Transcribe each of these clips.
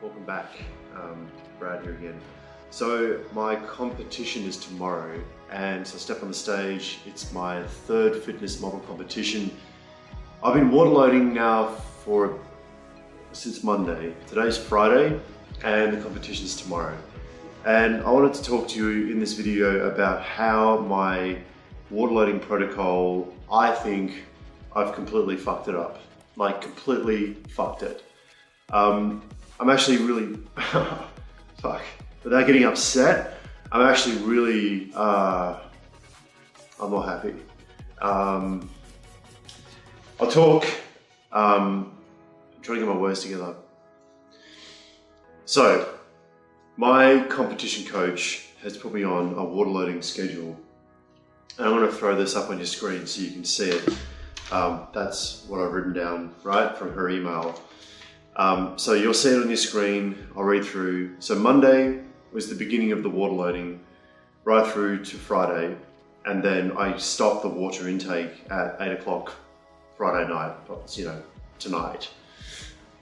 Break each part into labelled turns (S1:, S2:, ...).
S1: Welcome back, Brad here again. So my competition is tomorrow, and so I step on the stage. It's my third fitness model competition. I've been waterloading now since Monday. Today's Friday, and the competition is tomorrow. And I wanted to talk to you in this video about how my waterloading protocol, I think I've completely fucked it up. Like completely fucked it. I'm actually really, fuck, without getting upset, I'm actually really, I'm not happy. I'll talk, I'm trying to get my words together. So, my competition coach has put me on a waterloading schedule. And I'm going to throw this up on your screen so you can see it. That's what I've written down, right, from her email. So you'll see it on your screen. I'll read through. So Monday was the beginning of the waterloading, right through to Friday. And then I stopped the water intake at 8 o'clock Friday night, tonight.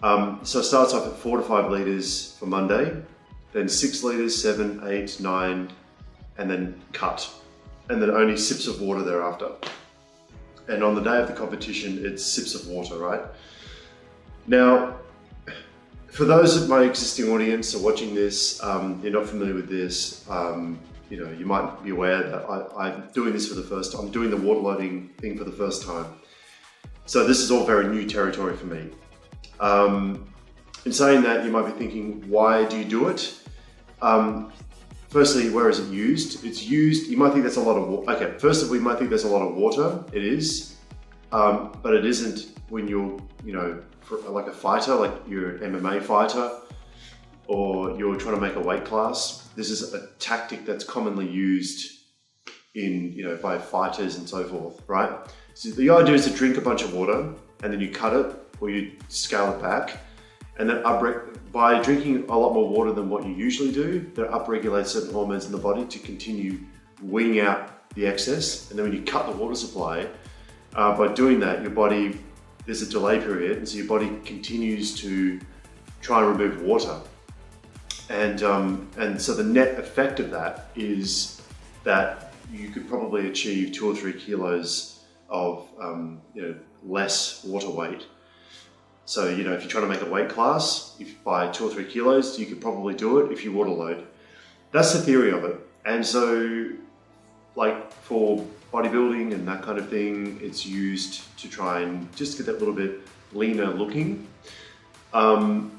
S1: So it starts off at 4 to 5 litres for Monday, then 6 litres, 7, 8, 9, and then cut. And then only sips of water thereafter. And on the day of the competition, it's sips of water, right? Now, for those of my existing audience who are watching this, you're not familiar with this, you might be aware that I'm doing this for the first time. I'm doing the waterloading thing for the first time. So this is all very new territory for me. In saying that, you might be thinking, why do you do it? Firstly, where is it used? It's used, you might think that's a lot of water. Okay, first of all, you might think there's a lot of water. It is, but it isn't when you're, like a fighter, like you're an MMA fighter, or you're trying to make a weight class. This is a tactic that's commonly used in, by fighters and so forth, right? So the idea is to drink a bunch of water and then you cut it or you scale it back, and then by drinking a lot more water than what you usually do, that upregulates certain hormones in the body to continue weaning out the excess. And then when you cut the water supply, by doing that, your body, there's a delay period, and so your body continues to try and remove water. And so the net effect of that is that you could probably achieve 2 or 3 kilos of less water weight. So, if you're trying to make a weight class, by 2 or 3 kilos, you could probably do it if you waterload. That's the theory of it. And so, like for bodybuilding and that kind of thing, it's used to try and just get that little bit leaner looking. And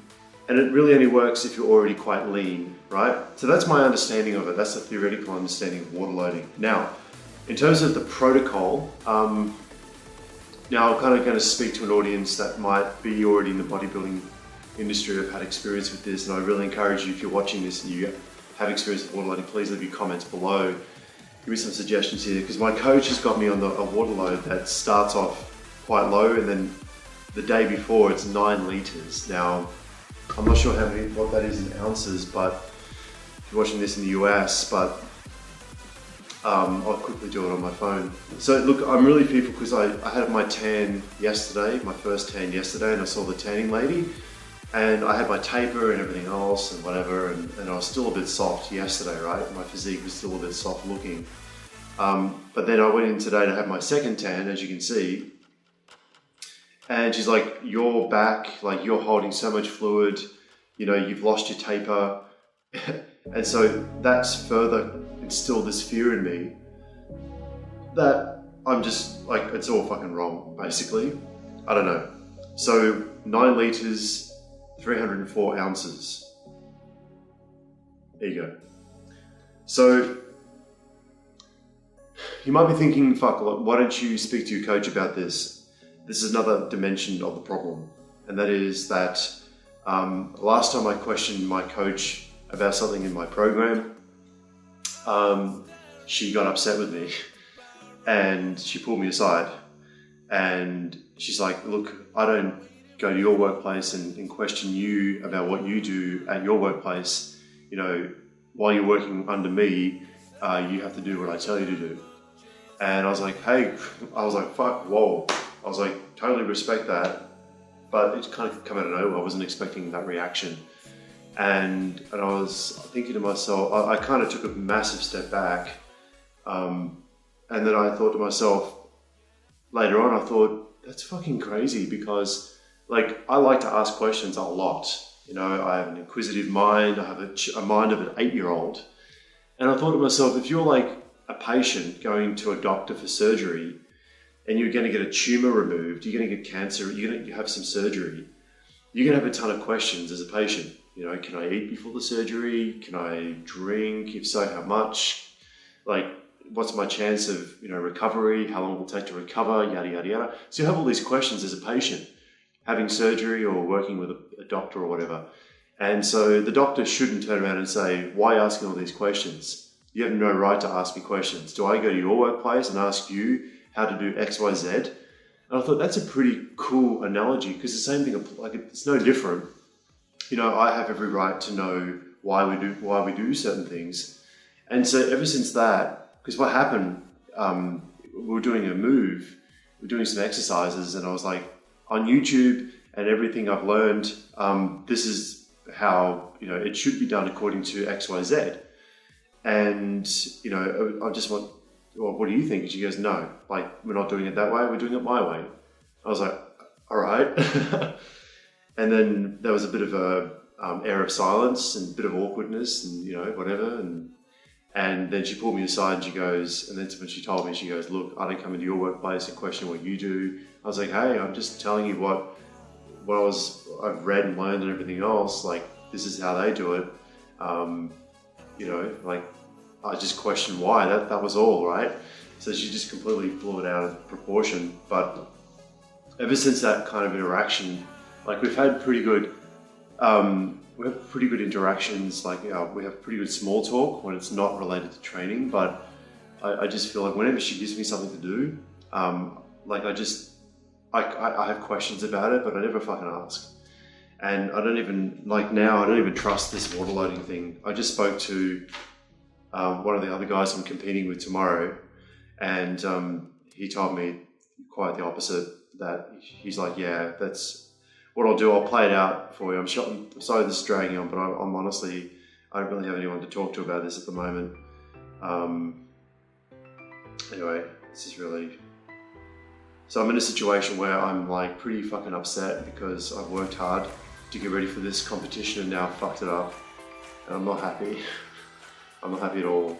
S1: it really only works if you're already quite lean, right? So that's my understanding of it. That's the theoretical understanding of waterloading. Now, in terms of the protocol, now I'm kind of going to speak to an audience that might be already in the bodybuilding industry or have had experience with this, and I really encourage you, if you're watching this and you have experience with waterloading, please leave your comments below. Give me some suggestions here, because my coach has got me on a waterload that starts off quite low, and then the day before it's 9 litres. Now, I'm not sure what that is in ounces, but if you're watching this in the US, but I'll quickly do it on my phone. So look, I'm really fearful because I had my tan yesterday, my first tan yesterday, and I saw the tanning lady, and I had my taper and everything else and whatever, and I was still a bit soft yesterday, right? My physique was still a bit soft looking. But then I went in today to have my second tan, as you can see, and she's like, you're back, like you're holding so much fluid, you've lost your taper. And so that's further instilled this fear in me that I'm just like, it's all fucking wrong, basically. I don't know. So 9 litres, 304 ounces. There you go. So you might be thinking, fuck, why don't you speak to your coach about this? This is another dimension of the problem. And that is that last time I questioned my coach about something in my program, she got upset with me and she pulled me aside, and she's like, look, I don't go to your workplace and question you about what you do at your workplace. While you're working under me, you have to do what I tell you to do. And I was like, hey, fuck, whoa. I was like, totally respect that, but it kind of came out of nowhere. I wasn't expecting that reaction. And I was thinking to myself, I kind of took a massive step back. And then I thought to myself, later on, I thought, that's fucking crazy, because like, I like to ask questions a lot. You know, I have an inquisitive mind. I have a mind of an 8-year-old. And I thought to myself, if you're like a patient going to a doctor for surgery and you're going to get a tumor removed, you're going to get cancer, you're going to have some surgery, you're going to have a ton of questions as a patient. You know, can I eat before the surgery? Can I drink? If so, how much? Like, what's my chance of, you know, recovery? How long will it take to recover? Yada, yada, yada. So you have all these questions as a patient, having surgery or working with a doctor or whatever. And so the doctor shouldn't turn around and say, why are you asking all these questions? You have no right to ask me questions. Do I go to your workplace and ask you how to do X, Y, Z? And I thought that's a pretty cool analogy, because the same thing, like, it's no different. You know, I have every right to know why we do certain things. And so ever since that, because what happened, we were doing a move, we were doing some exercises, and I was like, on YouTube and everything I've learned, this is how, you know, it should be done according to X, Y, Z. And, you know, I just want, well, what do you think? And she goes, no, like, we're not doing it that way, we're doing it my way. I was like, all right. And then there was a bit of a air of silence and a bit of awkwardness and, you know, whatever. And then she pulled me aside and she goes, and then when she told me, she goes, look, I don't come into your workplace and question what you do. I was like, hey, I'm just telling you what I've read and learned and everything else. Like, this is how they do it. You know, like, I just questioned why, that was all, right? So she just completely blew it out of proportion. But ever since that kind of interaction, like, we've had pretty good, interactions. Like, you know, we have pretty good small talk when it's not related to training. But I just feel like whenever she gives me something to do, like, I have questions about it, but I never fucking ask. And I don't even, like, now I don't even trust this water loading thing. I just spoke to one of the other guys I'm competing with tomorrow, and he told me quite the opposite. That he's like, yeah, that's what I'll do. I'll play it out for you. I'm sorry this is dragging on, but I'm honestly, I don't really have anyone to talk to about this at the moment. Anyway, this is really, so I'm in a situation where I'm like pretty fucking upset because I've worked hard to get ready for this competition and now I've fucked it up, and I'm not happy. I'm not happy at all.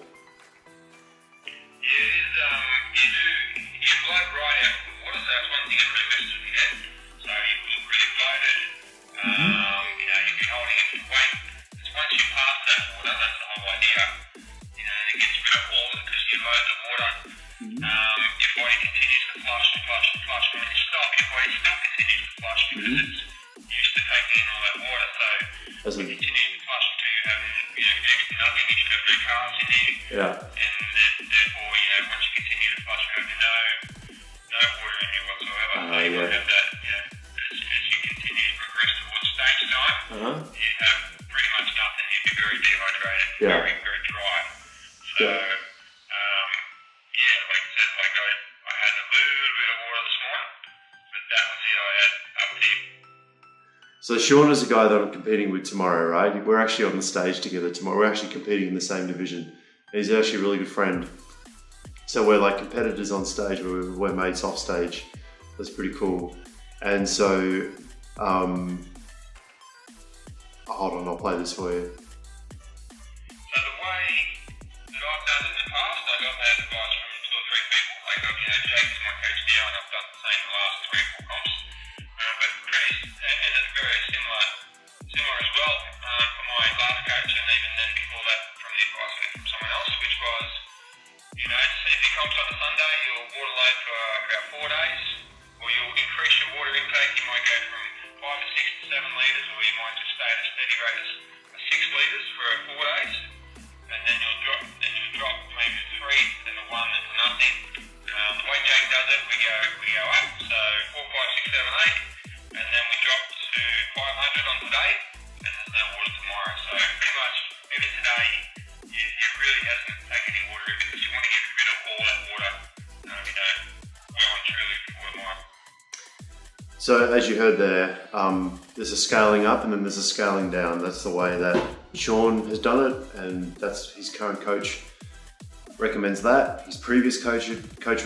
S1: Yeah. And therefore, you know, once you continue to flush, you have no water in you whatsoever. So you will have that, you know, as you continue to progress towards stage time, you have pretty much nothing. You'd be very dehydrated, very, very dry. So, like I said, like I had a little bit of water this morning, but that was it. I had up to. So Sean is a guy that I'm competing with tomorrow, right? We're actually on the stage together tomorrow. We're actually competing in the same division. He's actually a really good friend. So we're like competitors on stage, we're mates off stage. That's pretty cool. And so, hold on, I'll play this for you. So the way that I've done it in the past, I got that advice from 2 or 3 people. Like, you know, Jake's my coach now, and I've done the same the last 3 or 4 comps. But and it's very similar as well for my last coach, and even then before that from the advice I got from someone else, which was, you know, say if you comps on a Sunday, you'll water load for about 4 days, or you'll increase your water intake. You might go from 5 to 6 to 7 litres, or you might just stay at a steady rate of 6 litres for 4 days, and then you'll drop maybe 3, then the 1, then to nothing. The way Jake does it, we go up, so 4, 5, 6, 7, 8, and then we drop to 500 on today, and there's no water tomorrow. So pretty much even today, it really hasn't taken any water because you want to get rid of all that water, you know, well and truly before tomorrow. So as you heard there, there's a scaling up and then there's a scaling down. That's the way that Sean has done it, and that's his current coach recommends that. His previous coach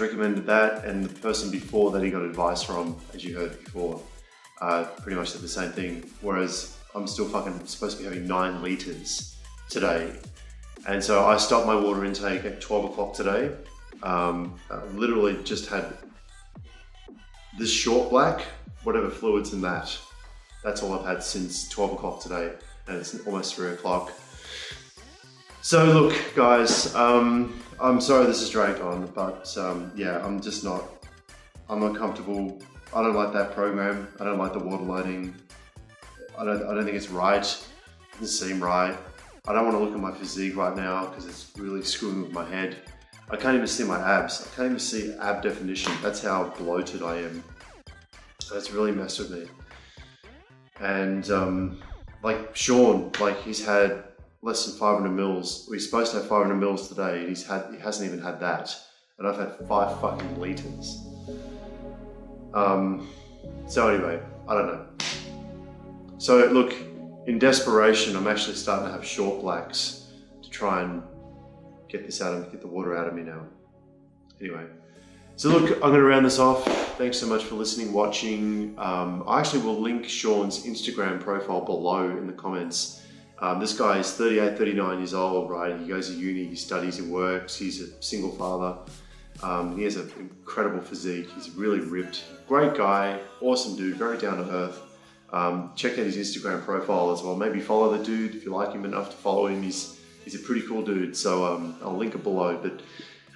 S1: recommended that, and the person before that he got advice from, as you heard before, pretty much said the same thing. Whereas I'm still fucking supposed to be having 9 liters today. And so I stopped my water intake at 12 o'clock today. I literally just had this short black, whatever fluids in that. That's all I've had since 12 o'clock today, and it's almost 3 o'clock. So look, guys, I'm sorry this has dragged on, but yeah, I'm not comfortable. I don't like that program. I don't like the water loading. I don't think it's right. It doesn't seem right. I don't want to look at my physique right now because it's really screwing with my head. I can't even see my abs. I can't even see ab definition. That's how bloated I am. That's really messed with me. And like Sean, like he's had less than 500 mils. He's supposed to have 500 mils today, and he hasn't even had that. And I've had 5 fucking liters. So anyway, I don't know. So look, in desperation, I'm actually starting to have short blacks to try and get this out and get the water out of me now. Anyway, so look, I'm going to round this off. Thanks so much for listening, watching. I actually will link Sean's Instagram profile below in the comments. This guy is 38, 39 years old, right? He goes to uni, he studies, he works, he's a single father. He has an incredible physique. He's really ripped, great guy, awesome dude, very down to earth. Check out his Instagram profile as well. Maybe follow the dude if you like him enough to follow him. He's a pretty cool dude. So I'll link it below. But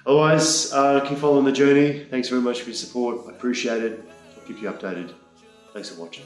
S1: otherwise, keep following the journey. Thanks very much for your support. I appreciate it. I'll keep you updated. Thanks for watching.